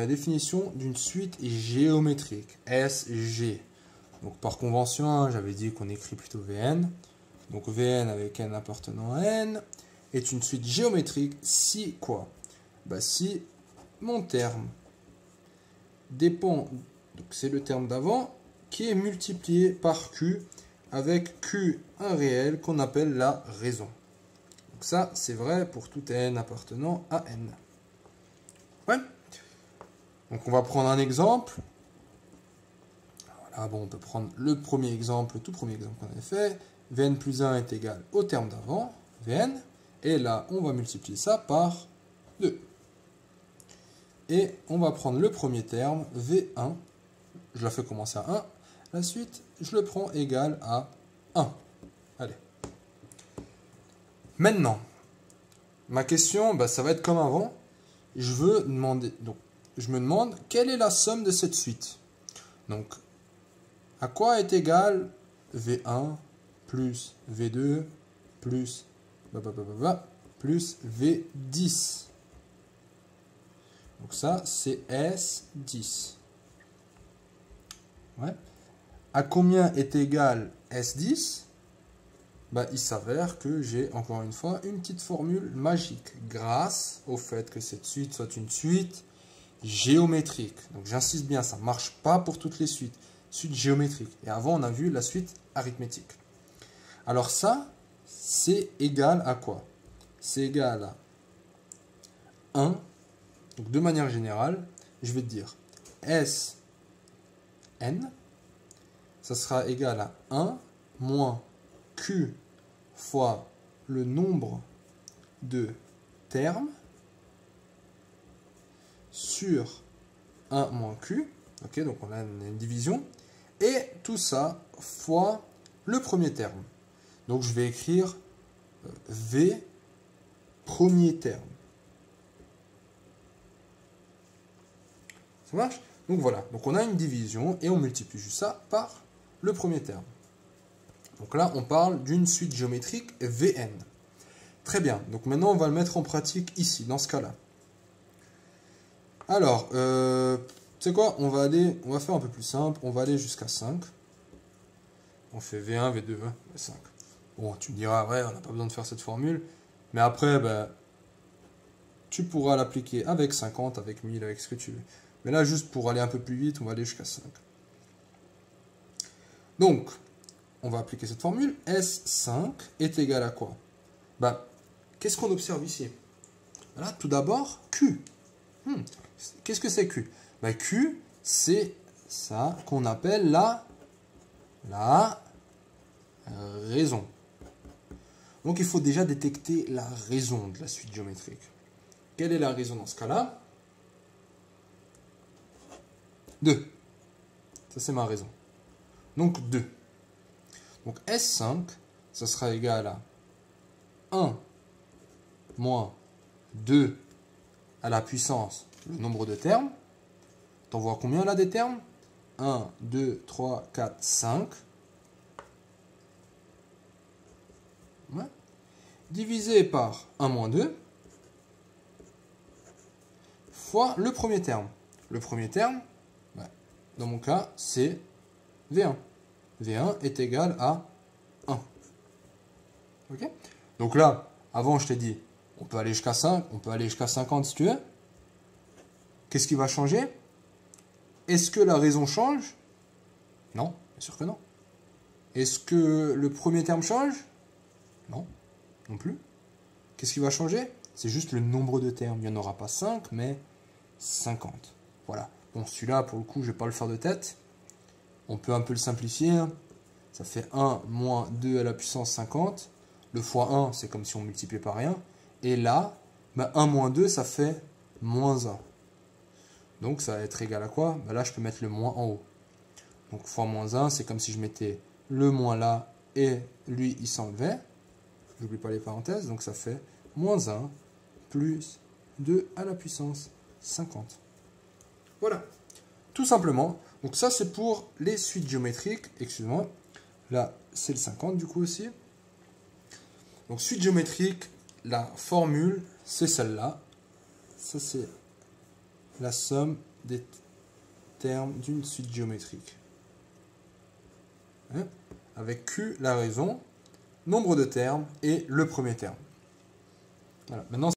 la définition d'une suite géométrique, SG. Donc par convention, hein, j'avais dit qu'on écrit plutôt Vn. Donc Vn avec n appartenant à n est une suite géométrique si quoi? Bah, si mon terme dépend, donc c'est le terme d'avant, qui est multiplié par Q avec Q un réel qu'on appelle la raison. Donc ça, c'est vrai pour tout n appartenant à n. Ouais. Donc on va prendre un exemple. Voilà, bon, on peut prendre le premier exemple, le tout premier exemple qu'on avait fait. Vn plus 1 est égal au terme d'avant, Vn. Et là, on va multiplier ça par 2. Et on va prendre le premier terme, V1. Je la fais commencer à 1. La suite, je le prends égal à 1. Allez. Maintenant, ma question, bah, ça va être comme avant. Je veux demander, donc, je me demande quelle est la somme de cette suite. Donc, à quoi est égal V1 plus V2 plus plus V10. Donc ça, c'est S10. Ouais. À combien est égal S10? Bah, il s'avère que j'ai encore une fois une petite formule magique grâce au fait que cette suite soit une suite géométrique. Donc j'insiste bien, ça ne marche pas pour toutes les suites. Suite géométrique. Et avant, on a vu la suite arithmétique. Alors ça, c'est égal à quoi? C'est égal à 1. Donc de manière générale, je vais te dire S n, ça sera égal à 1 moins Q fois le nombre de termes sur 1 moins Q. Ok, donc on a une division. Et tout ça fois le premier terme. Donc je vais écrire V premier terme. Ça marche? Donc voilà, donc on a une division et on multiplie juste ça par le premier terme. Donc là, on parle d'une suite géométrique Vn. Très bien, donc maintenant on va le mettre en pratique ici, dans ce cas-là. Alors, tu sais quoi, on va faire un peu plus simple, on va aller jusqu'à 5. On fait V1, V2, V5. Bon, tu me diras, ouais, on n'a pas besoin de faire cette formule, mais après, ben, tu pourras l'appliquer avec 50, avec 1000, avec ce que tu veux. Mais là, juste pour aller un peu plus vite, on va aller jusqu'à 5. Donc, on va appliquer cette formule. S5 est égal à quoi? Ben, qu'est-ce qu'on observe ici? Voilà, tout d'abord, Q. Qu'est-ce que c'est Q? Ben, Q, c'est ça qu'on appelle la raison. Donc, il faut déjà détecter la raison de la suite géométrique. Quelle est la raison dans ce cas-là? 2. Ça, c'est ma raison. Donc, 2. Donc, S5, ça sera égal à 1 moins 2 à la puissance, le nombre de termes. T'en vois combien là des termes? 1, 2, 3, 4, 5. Ouais. Divisé par 1 moins 2 fois le premier terme. Le premier terme, dans mon cas, c'est V1. V1 est égal à 1. Ok? Donc là, avant, je t'ai dit, on peut aller jusqu'à 5, on peut aller jusqu'à 50 si tu veux. Qu'est-ce qui va changer? Est-ce que la raison change? Non, bien sûr que non. Est-ce que le premier terme change? Non, non plus. Qu'est-ce qui va changer? C'est juste le nombre de termes. Il n'y en aura pas 5, mais 50. Voilà. Bon, celui-là, pour le coup, je ne vais pas le faire de tête. On peut un peu le simplifier. Ça fait 1 moins 2 à la puissance 50. Le fois 1, c'est comme si on multipliait par rien. Et là, 1 moins 2, ça fait moins 1. Donc, ça va être égal à quoi? Là, je peux mettre le moins en haut. Donc, fois moins 1, c'est comme si je mettais le moins là et lui, il s'enlevait. J'oublie pas les parenthèses. Donc, ça fait moins 1 plus 2 à la puissance 50. Voilà. Tout simplement. Donc, ça, c'est pour les suites géométriques. Excusez-moi. Là, c'est le 50 du coup aussi. Donc, suite géométrique, la formule, c'est celle-là. Ça, c'est la somme des termes d'une suite géométrique. Hein? Avec Q, la raison, nombre de termes et le premier terme. Voilà. Maintenant,